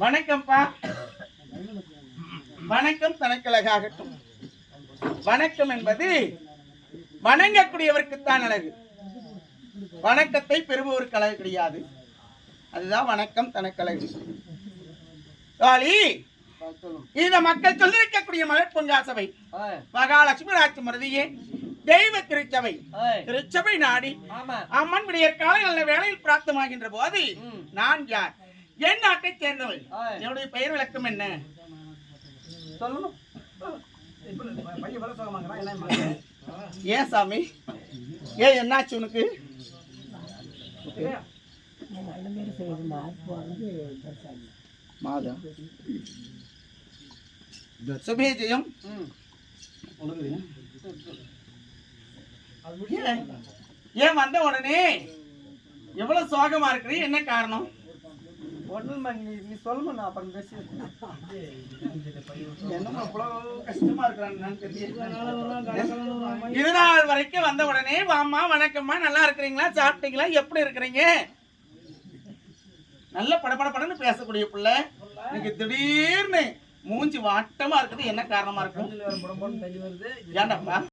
வணக்கம்ப்பா. வணக்கம் தனக்கழகாகட்டும். வணக்கம் என்பது வணங்கக்கூடியவருக்குத்தான் அழகு, வணக்கத்தை பெறுபவருக்கு அழகு கிடையாது. அதுதான் வணக்கம் தனக்கழகு. இந்த மக்கள் சொல்லிருக்கக்கூடிய மலர் பொங்கா சபை மகாலட்சுமி ராட்சி மருதியே தெய்வ திருச்சபை. திருச்சபை நாடி அம்மன் விடியற்கால நல்ல வேளையில் பிராப்தமாகின்ற போது நான் யார், என் நாட்டை சேர்ந்தவள், என்னுடைய பெயர் விளக்கம் என்ன சொல்லணும்? ஏன் சாமி, ஏன் என்னாச்சு உனக்கு? மாதா சுபேஜயம் ஏன் வந்த உடனே எவ்வளவு சோகமா இருக்கிறீ, என்ன காரணம்? நீ சொல்லணும், நான் அப்புறம் பேசி. என்னமா அவ்வளவு கஷ்டமா இருக்கிறான்னு இது நாள் வரைக்கும் வந்த உடனே வாமா வணக்கம்மா, நல்லா இருக்கிறீங்களா, சாப்பிட்டீங்களா, எப்படி இருக்கிறீங்க, நல்ல படபடன்னு பேசக்கூடிய பிள்ளை. எனக்கு திடீர்னு மூஞ்சி வாட்டமா இருக்குது, என்ன காரணமா இருக்கும்? ஏன்டாப்பா?